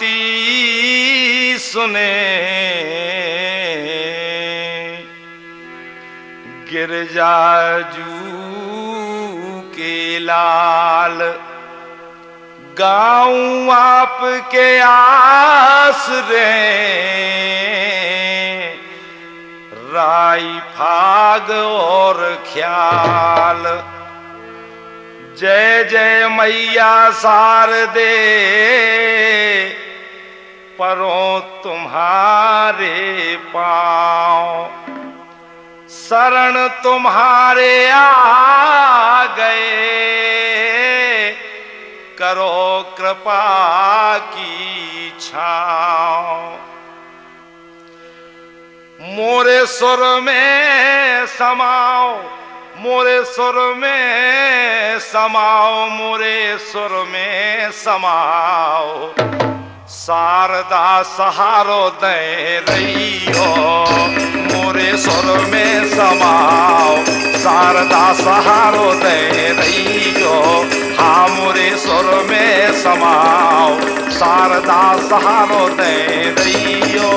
आरती सुने गिरजाजू के लाल, गाऊं आपके आसरे राई फाग और ख्याल। जय जय मैया शारदे परों तुम्हारे पांव, शरण तुम्हारे आ गए, करो कृपा की छाँव। मोरे सुर में समाओ, मोरे सुर में समाओ, मोरे सुर में समाओ, शारदा सहारो दे रहियो। मोरे सुर में समाओ, शारदा सहारो दे रहियो। हाँ मोरे सुर में समाओ, शारदा सहारो दे रहियो।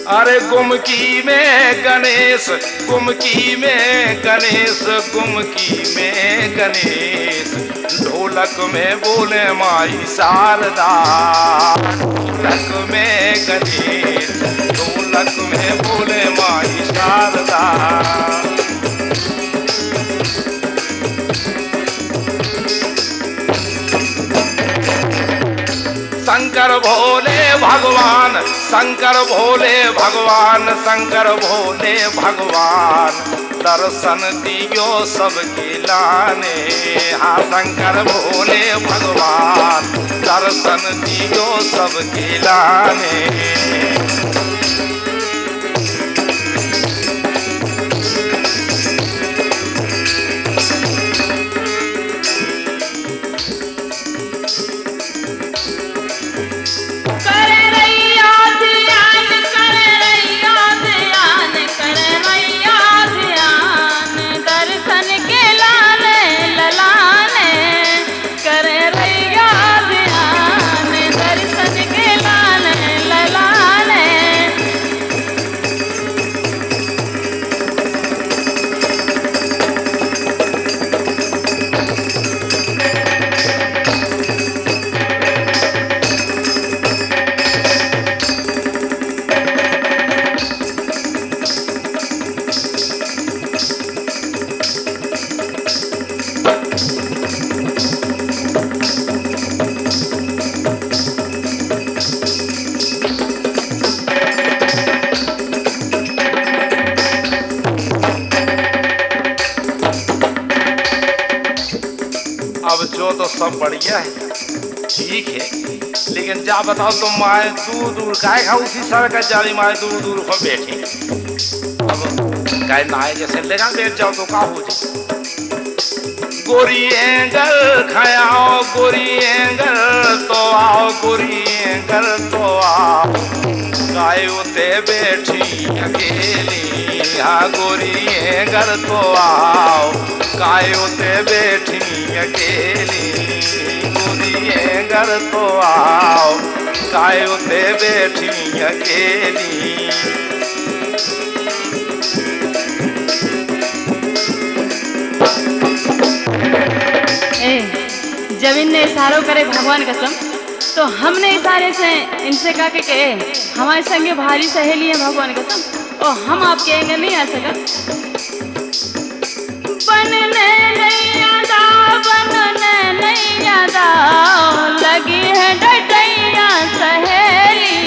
अरे गुमकी में गणेश, गुमकी में गणेश, गुमकी में गणेश, ढोलक में बोले माई शारदा। ढोलक में गणेश, ढोलक में बोले माई शारदा। शंकर भोले भगवान, शंकर भोले भगवान, शंकर भोले भगवान, दर्शन दियो सबके लाने। हाँ शंकर भोले भगवान, दर्शन दियो सबके लाने। अब जो तो सब बढ़िया है, ठीक है, लेकिन जा बताओ तुम माए दूर दूर काय खा उसी सड़क का जाली माए दूर दूर हो बैठी। अब काय नाए जैसे लेगा बैठ जाओ तो का हो जाए। गोरी एंगल खाओ, गोरी एंगल तो आओ, गोरी एंगल तो आओ, काय उते बैठी अकेली। हाँ गोरी एंगल तो आओ, काय उते बैठी अकेली। गोरी एंगल तो आओ, काय उते बैठी अकेली। जब इनने इशारों करे भगवान कसम, तो हमने इशारे से इनसे कहा कि हमारे संगे भारी सहेली है भगवान कसम, और हम आपके आगे नहीं आ सका। बनने नहीं यादा, बनने नहीं यादा, लगी है डटैया सहेली।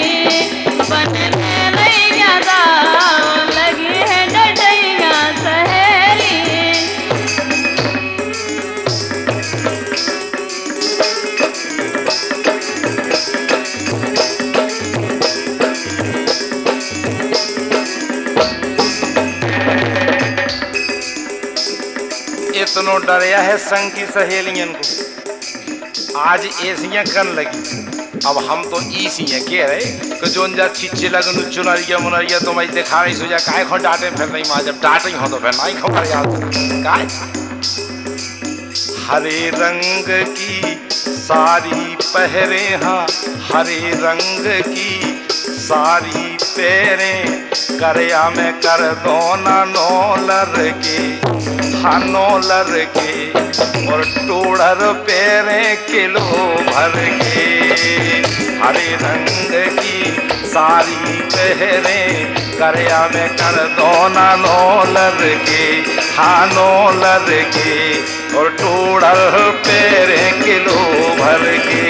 कितनो डरया है संग की सहेलियन को, आज ऐसियां कर लगी। अब हम तो इसियां कह रहे कि जोन जा छिच्चे लगन चुनरिया मुनरिया तो मैं दिखा रही सोचा काय खो डांटे फिर नहीं मां, जब डांटे हो तो फिर नहीं खबर याद काय। हरे रंग की साड़ी पहरे, हाँ हरे रंग की साड़ी पहरे, करया में कर दो ना नौलर के, हाँ नौलर के, और टोड़र पेरे किलो भर के। हरे रंग की साड़ी पहरे, करया में कर दो ना नौलर के, हाँ नौलर के, और टोड़र पेरे किलो भर के।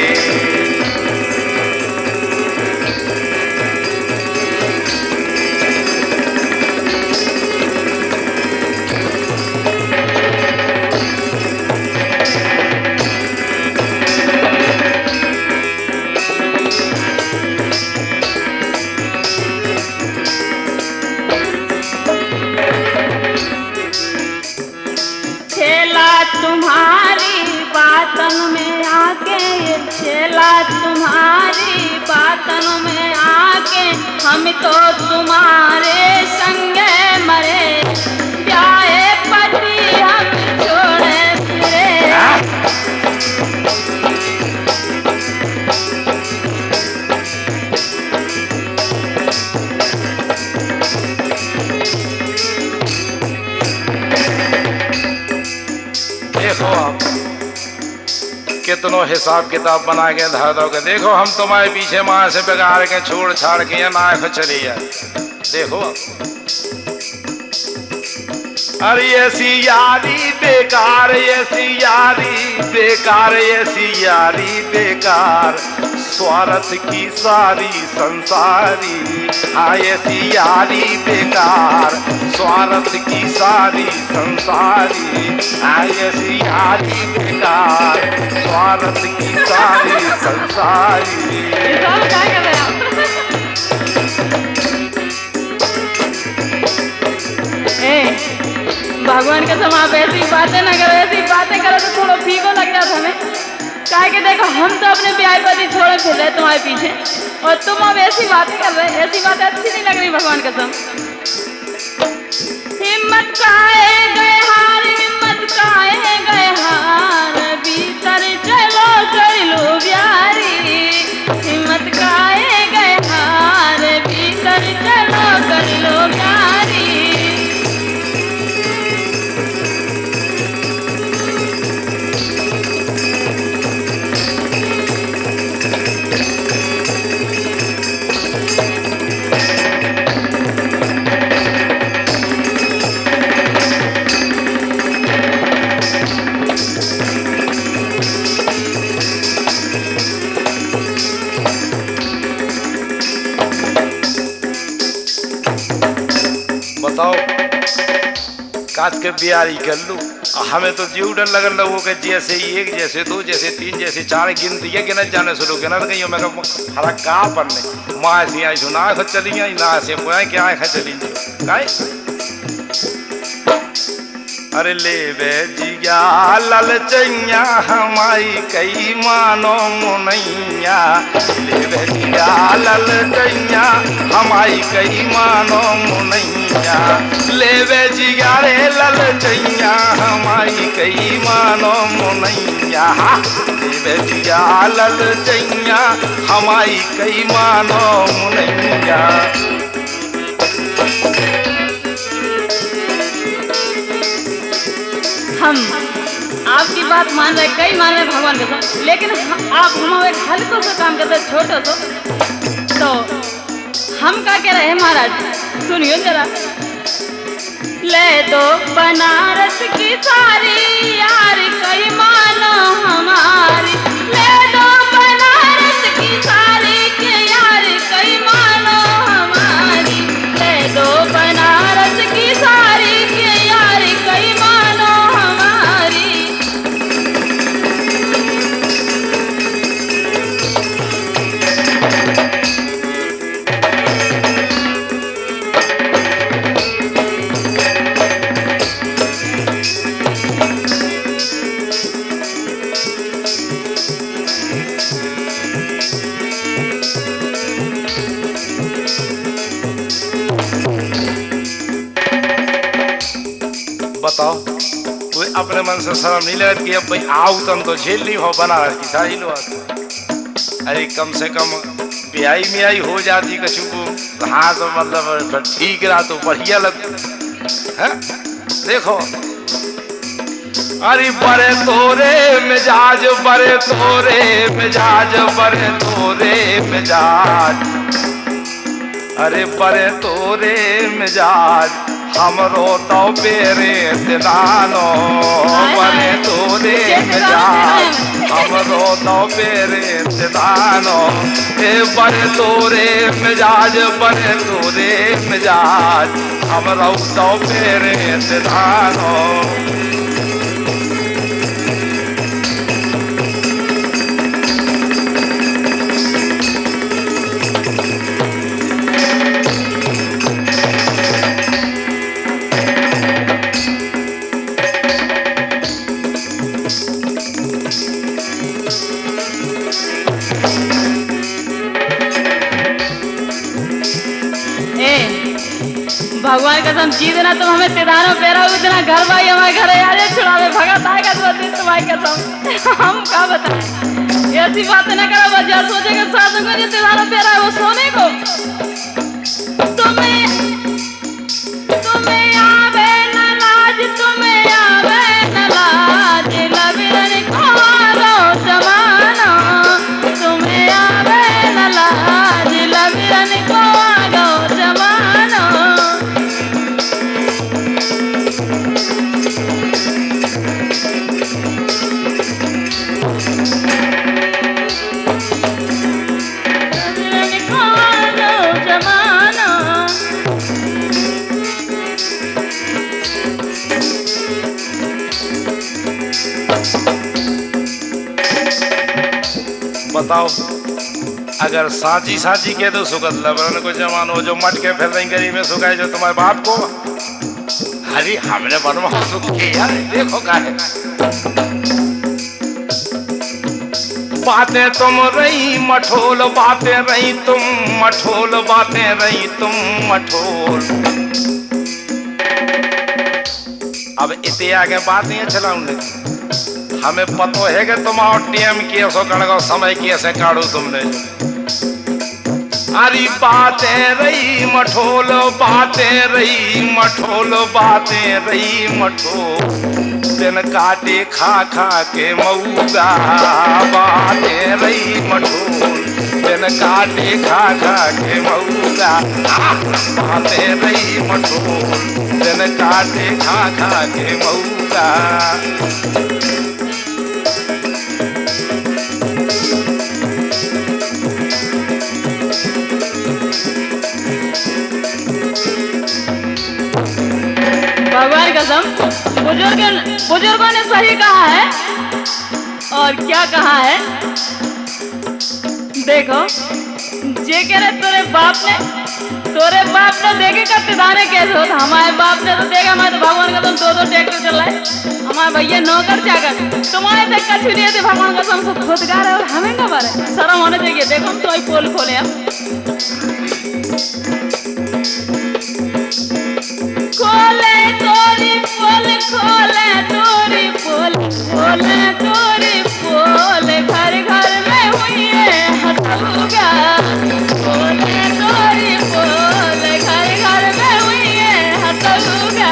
तुम्हारी बातन में आके, छेला तुम्हारी बातन में आके, हम तो तुम्हारे संग मरे, ब्याहे पति हम छोड़े फिरे। देखो आप कितनों हिसाब किताब बना के धर दोगे। देखो हम तुम्हारे पीछे माँ से बिगाड़ के छोड़ छाड़ के ना चली जाए। देखो अरे ऐसी यारी बेकार, ऐसी यारी बेकार, ऐसी यारी बेकार, स्वार्थ की सारी संसारी। हाँ ऐसी यारी बेकार, स्वार्थ की सारी संसारी। हाँ ऐसी यारी बेकार, स्वार्थ की सारी संसारी। भगवान के सम आप ऐसी बातें ना करो, ऐसी बातें करो तो थोड़ा फीको लग जाता हमें। काहे कि देखो हम तो अपने ब्याह पति छोड़े फिर रहे तुम्हारे पीछे, और तुम अब ऐसी बातें कर रहे, ऐसी बातें अच्छी नहीं लग रही भगवान कसम। हिम्मत काहे गए हार, हिम्मत काहे गए हार, भीतर चलो कर लो प्यारी। हिम्मत काहे गए हार, भीतर चलो कर लो प्यारी। बताओ काट के बियारी कर लू। हमें तो जीव डर लगन लगो कि जैसे एक जैसे दो जैसे तीन जैसे चार गिनती है गिनत जाने शुरू गिनत गई। मैं हरा कहाँ पढ़ने माँ से आई सुना खा चली आई ना से पुआ क्या खा चली काय। अरे ले वे जिया ललचैया हमारी कई मानो मुनैया। ले वे जिया ललचैया हमारी कई मानो मुनैया। ले वे जिया रे ललचैया हमारी कई मानो मुनैया। ले वे जिया ललचैया हमारी कई मानो मुनैया। हम आपकी बात मान रहे, कई मान रहे भगवान के साथ, लेकिन आप हम एक हल्को सा काम करते छोटो सो तो हम क्या कह रहे हैं महाराज सुनियो जरा। ले दो बनारस की सारी यार कई मानो हमारी। ले दो बनारस की सारी के यार कई मानो हमारी। ले दो बनारस की सारी के यार कई मानो हमारी। कोई अपने मन से शर्म नहीं लगत कि अब भाई आओ तन तो झेल ली हो बनारस की सारी लो। अरे कम से कम ब्याई मियाई हो जाती कछु को, हाँ तो मतलब ठीक रहा तो बढ़िया लग है। देखो अरे बड़े तोरे मिजाज, बड़े तोरे मिजाज, बड़े तोरे मिजाज, अरे बड़े तोरे मिजाज हमरो तो पेरे दिलानो, बड़े तोरे मिजाज हमरो तो पेरे दिलानो, ए बड़े तोरे मिजाज, बड़े तोरे मिजाज हमरो तो पेरे दिलानो। भगवान कसम जीत ना तुम हमें तिदारों पेरा इतना घर भाई हमारे घर यार छुड़ावे भगत आएगा तो तुम्हारी कसम हम क्या बताएं। ऐसी बातें ना करो बच्चा सोचे कि साधु को जो तिदारों पेरा है वो सोने को तुम्हें आवे न लाज, तुम्हें आवे न लाज लबिरन खारो जमाना, तुम्हें आवे न लाज लबिरन खारो जमाना। बताओ अगर साची साची के तो सुगत लबरन को जमानो जो मटके फिर रही गरीब में सुखाए जो तुम्हारे बाप को। अरे हमने बनवा सुख के यार देखो का है। बातें तुम रही मठोल, बातें रही तुम मठोल, बातें रही तुम मठोल। अब इतने आगे बात नहीं चलाऊंगे, हमें पतो है कि तुम टीएम की ऐसा कड़गा समय की ऐसे काढ़ो तुमने। अरे बातें रही मठोल, बातें रही मठोल, बातें रही मठोल, दिन काटे खा खा के मऊगा, बातें रही मठोल, दिन काटे खा खा के मऊगा, बातें रही मठोल, दिन काटे खा खा के मऊगा। भगवान कसम बुजुर्गों ने सही कहा है। और क्या कहा है देखो, जे कह रहे तोरे बाप ने देखे का तिदाने कैसे होता। हमारे बाप ने तो देखा, मैं तो भगवान कसम दो ट्रैक्टर चल रहा है, हमारे भैया नौकर चाकर, तुम्हारे तक कछु नहीं थे। भगवान कसम सब खुदगार है और हमें का बारे शर्म होने चाहिए। देखो हम तो पोल खोले हम खोले तोरी पोल, खोले तोरी पोल, खोले तोरी पोल, घर घर में हुई है हंसूगा, खोले तोरी पोल, घर घर में हुई है हंसूगा।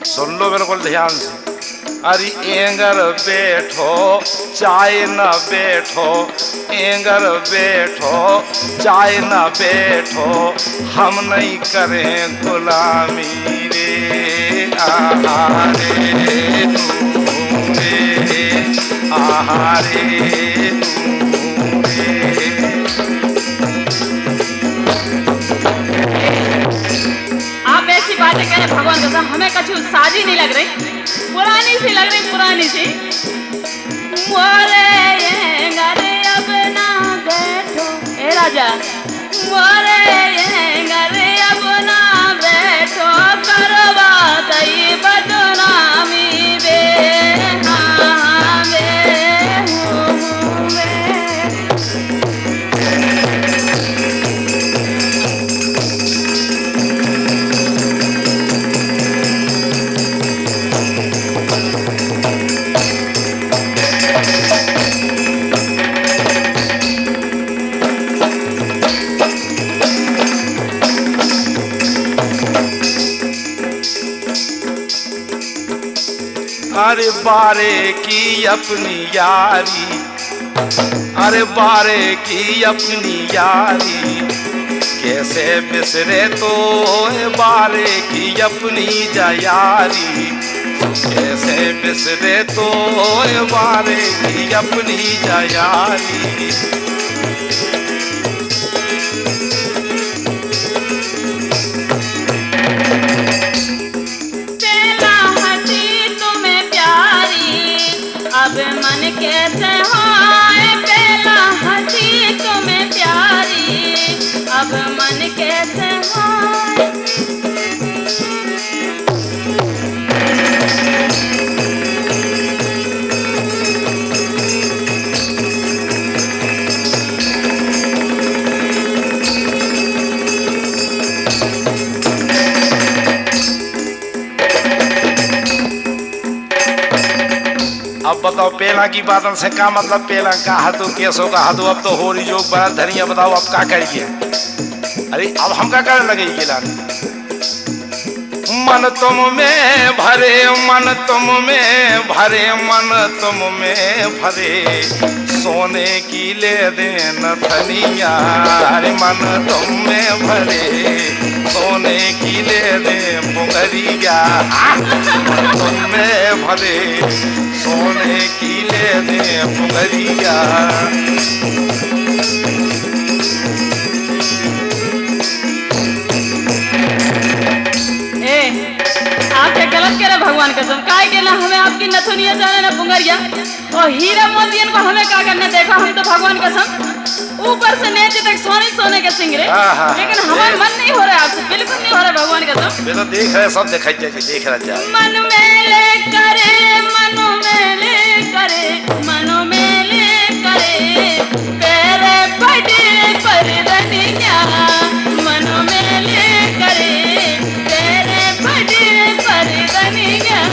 सुन लो बिल्कुल ध्यान से। अरे एंगर बैठो चाय न बैठो, एंगर बैठो चाय न बैठो, हम नहीं करें गुलामी रे आहारे आहारे में कछु साजी नहीं लग रही, पुरानी सी लग रही, पुरानी सी। मोरे ये घरे अब ना बैठो ए राजा, मोरे ये घरे अब ना बैठो, करवा दई बदनामी बे, हाँ बे, हूँ बे। अरे बारे की अपनी यारी, अरे बारे की अपनी यारी, कैसे बिसरे तो बारे की अपनी यारी, कैसे बिसरे तो बारे की अपनी यारी। अब मन कैसे होए पहला हंसी तुम्हें प्यारी, अब मन कैसे होए। अब बताओ पेला की बातन से का मतलब, पेला का हाथों केसों का हाथों, अब तो हो रही जोग बड़ा धनिया, बताओ अब का करिए। अरे अब हम का करने लगे केला, मन तुम में भरे, मन तुम में भरे, मन तुम में भरे, सोने की ले देन धनिया। अरे मन तुम में भरे, सोने की ले दे पुंगरिया, मन तुम में भरे, सोने की ले दे पुंगरिया। आप क्या गलत कह रहे भगवान कसम, काय के ना हमें आपकी नथुनिया जाने ना पुंगरिया और हीरा मोतियन को हमें क्या करने देखा, हम तो भगवान कसम ऊपर से नीचे तक सोने सोने के सिंगरे, लेकिन हमारा मन नहीं हो रहा है आपसे, बिल्कुल नहीं हो रहा भगवान कसम। मैं तो देख रहे सब दिखाई जाके देख रहा जा। मन में ले करे, मनो में ले करे, मनो में ले करे, तेरे बड़े परदनिया, मनो में ले करे, तेरे बड़े परदनिया।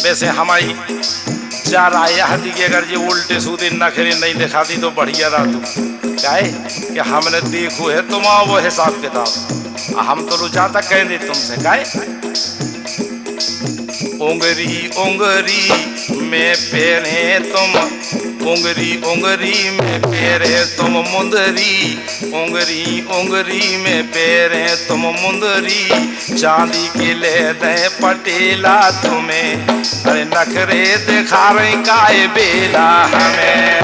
वैसे हमारी जा राय हती कि अगर ये उल्टे सूदे नखरे नहीं दिखाती तो बढ़िया रहा तू, क्या है कि हमने देखो है तुम वो हिसाब किताब, हम तो रुझाता कह दे तुमसे, क्या है उंगरी उंगरी में पेरे तुम, उंगरी उंगरी में पेरे तुम मुंदरी, उंगरी उंगरी में पेरे तुम मुंदरी, चांदी के ले दे पटेला तुम्हें, अरे नखरे दिखा रही काय बेला हमें।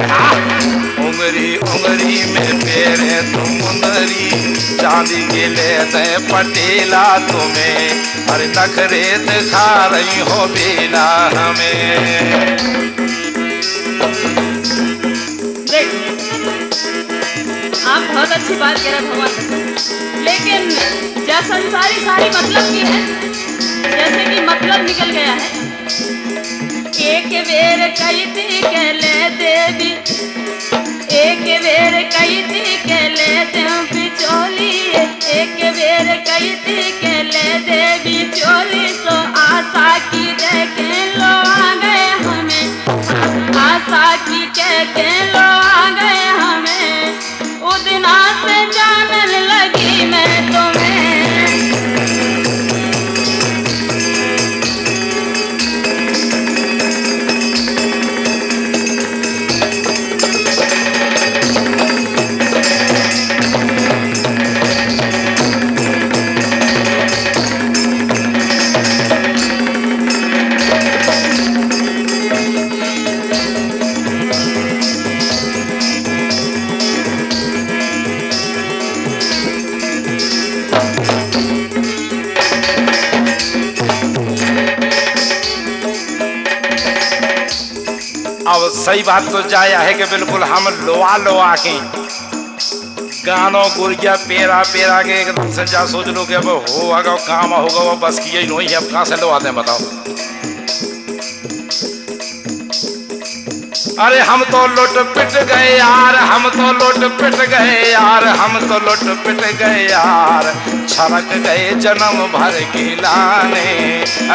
उंगरी उंगरी में पेरे तुम मुंदरी, चांदी के ले दे पटेला तुम्हें, अरे नखरे दिखा रही हो बेला हमें। आप बहुत अच्छी बात कह रहे हैं भगवान, लेकिन क्या संसारी सारी मतलब की है, जैसे कि मतलब निकल गया है। एक बेर कई थी के ले देवी, एक बेर कई थी के ले दे बिचौली, एक बेर कई थी के ले दे बिचौली, तो आशा की देखे लो आ गए हमें, आशा की के लो आ गए हमें, उदना से जानने लगी मैं तुम्हें। अब सही बात तो जाया है कि बिल्कुल हम लोआ लोआ के गानो गुड़िया पेरा पेरा के एकदम से जा सोच लो कि अब होगा काम होगा वो बस की यही नहीं है। अब कहाँ से लोआते हैं बताओ। अरे हम तो लुट पिट गए यार, हम तो लुट पिट गए यार, हम तो लुट पिट गए यार, छड़क गए जन्म भर की लाने।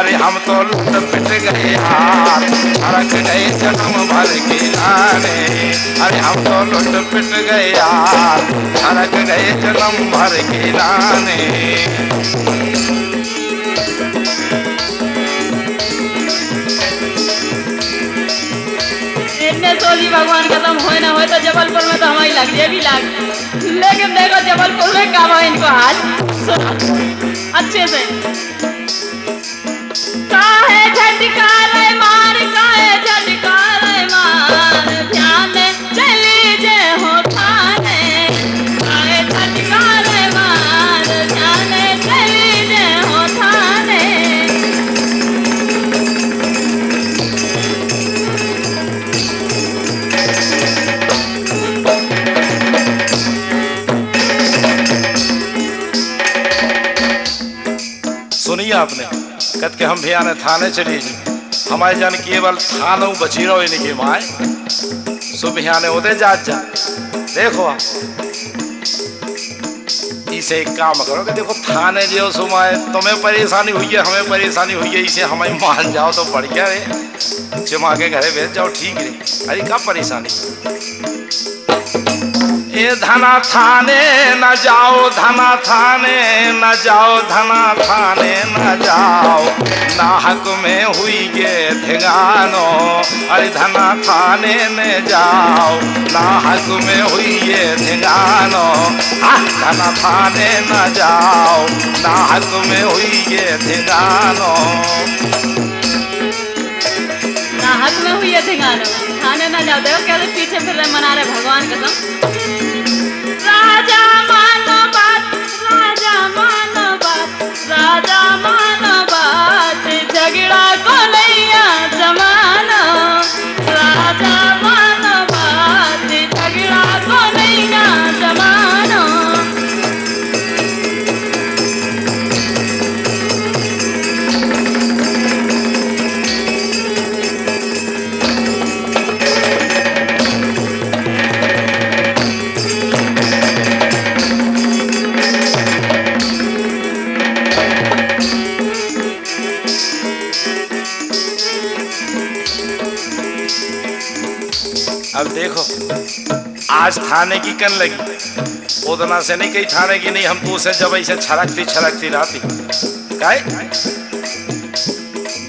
अरे हम तो लुट पिट गए यार, छड़क गए जन्म भर की लाने। अरे हम तो लुट पिट गए यार, छड़क गए जन्म भर की लाने। सोली भगवान खत्म होए ना होए तो जबलपुर में तो हमारी लग जाए भी लाग, लेकिन देखो जबलपुर में कब है इनको हाल सुनो अच्छे से। काहे झटका रे मार, काहे झटका रे मार, ध्यान चली जे हो थाने। काहे झटका रे मार, ध्यान चली जे हो थाने। सुनिए आपने कद के हम भी आने थाने चली जी, हमारे जान केवल थानों बची रहो इनकी माए सुबह आने होते जात जा। देखो इसे एक काम करो कि देखो थाने जो सुमाए तुम्हें परेशानी हुई है हमें परेशानी हुई है, इसे हमें मान जाओ तो बढ़िया है, चिमा के घरे भेज जाओ ठीक है। अरे क्या परेशानी ये धना थाने न जाओ, धना थाने न जाओ, धना थाने न जाओ, नाहक में हुई गे धिंगानो। अरे धना थाने न जाओ, नाहक में हुई ये धिंगानो। धना थाने न जाओ, नाहक में हुई ये धिंगानो। नाहक में हुई है धिंगानो, थाने न जाओ। देखो कैसे पीछे फिर रहे मना रहे भगवान कसम। राजा मानो बात, राजा मानो बात, राजा मानो बात, झगड़ा को नैया जमानो। राजा मानो बात, झगड़ा को नैया जमानो। अब देखो आज थाने की कन लगी, उतना से नहीं कही थाने की नहीं, हम तो उसे जब ऐसे छड़कती छड़कती रहती काय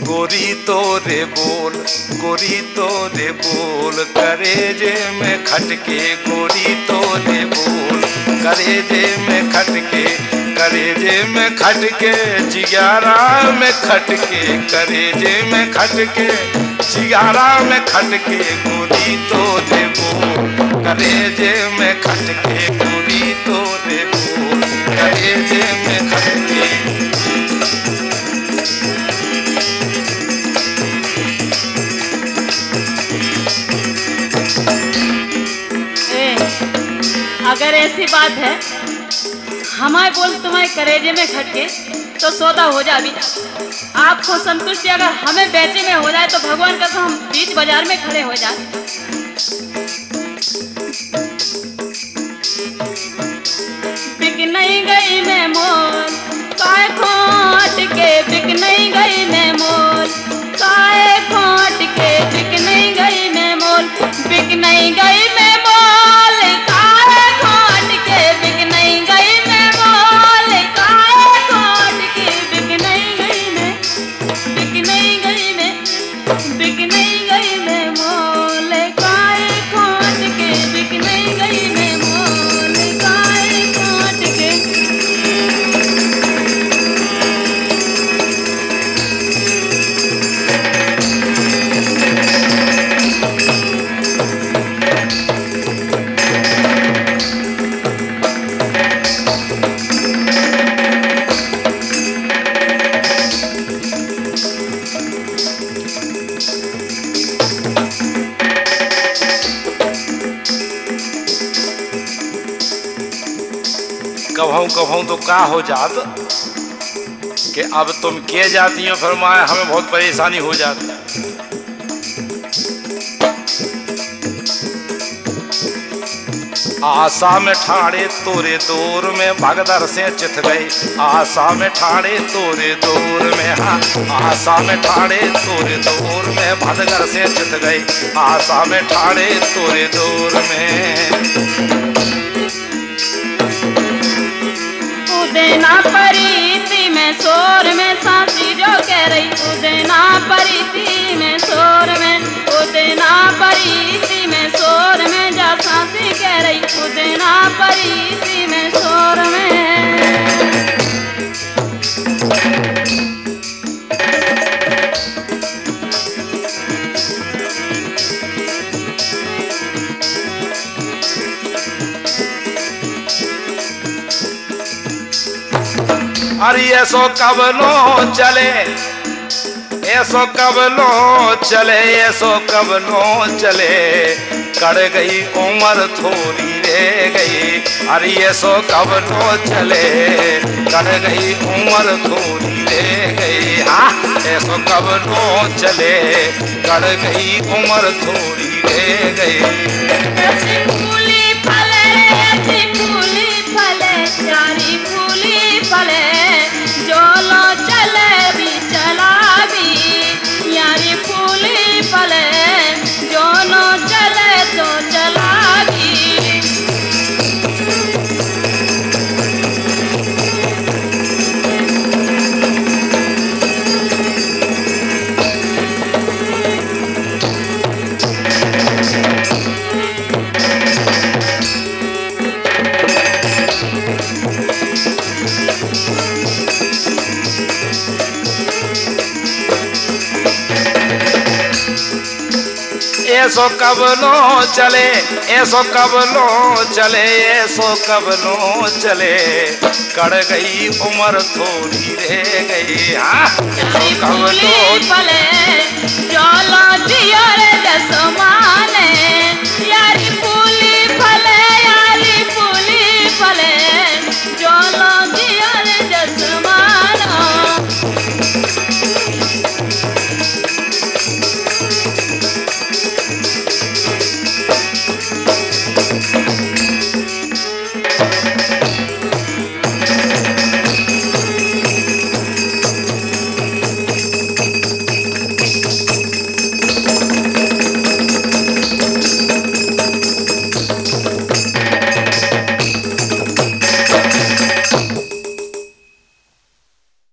गोरी तो रे बोल, गोरी तो रे बोल, करेजे में खटके, गोरी तो रे बोल, करेजे में खटके, करेजे में खटके, जिगारा में खटके, करेजे में खटके, जिगारा में खटके, गोरी तो रे बोल, करेजे में खटके, गोरी तो रे बोल, करेजे में खटके। अगर ऐसी बात है हमारे बोल तुम्हारे करेजे में खटके तो सौदा हो जा भी। आपको संतुष्टि अगर हमें बेचे में हो जाए तो भगवान का हम बीच बाजार में खड़े हो जाए। बिक नहीं गई मैं मोल काय खोट के, बिक नहीं गई मैं मोल काय खोट के, बिक नहीं गई मैं मोल, बिक नहीं गई मैं मोल काय खोट के, बिक नहीं गई मैं मोल काय खोट के, बिक नहीं गई मैं, बिक नहीं गई मैं, बिक नहीं गई मैं मोल काय खोट कभू कभू तो का हो जात कि अब तुम के जाती हो, फिर माए हमें बहुत परेशानी हो जाती। आशा में ठाड़े तोरे दूर में भगदड़ से चित गई, आशा में ठाड़े तोरे दूर में, हाँ आशा में ठाड़े तोरे दूर में भगदड़ से चित गई, आशा में ठाड़े तोरे दूर में। उदेना परीति में शोर में सांसी जो कह रही, उदेना परीति में शोर में, उदेना परीति में शोर में जा सांसी कह रही, उदेना परीति में शोर में। अरे ऐसो कब लो चले, ऐसो कब लो चले, ऐसो कब लो चले, कड़ गई उम्र थोड़ी रह गई। अरे ऐसो कब लो चले, कड़ गई उम्र थोड़ी रह गई। हाँ ऐसो कब लो चले, कड़ गई उम्र थोड़ी रह गई। ऐसी फूली फले, ऐसी फूली फले, प्यारी फूली फले, जो लो चले भी चला भी, यारी फूली फले, जो लो चले तो चला भी। ऐसो कब लो चले, ऐसो कब लो चले, ऐसो कब लो चले, कड़ गई उम्र थोड़ी रह गई। हाँ ऐसो कब लो फले, जो लो जिया रे जसमा